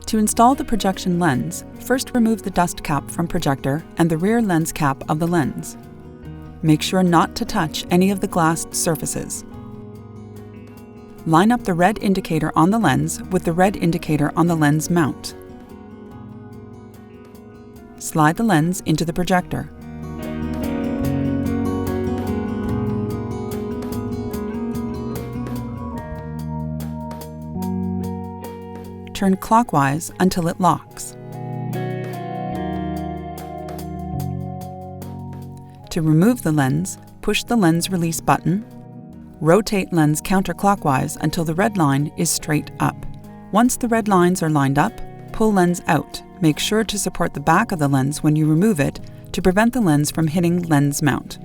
To install the projection lens, first remove the dust cap from Projector and the rear lens cap of the lens. Make sure not to touch any of the glassed surfaces. Line up the red indicator on the lens with the red indicator on the lens mount. Slide the lens into the projector. Turn clockwise until it locks. To remove the lens, push the lens release button. Rotate lens counterclockwise until the red line is straight up. Once the red lines are lined up, pull lens out. Make sure to support the back of the lens when you remove it to prevent the lens from hitting lens mount.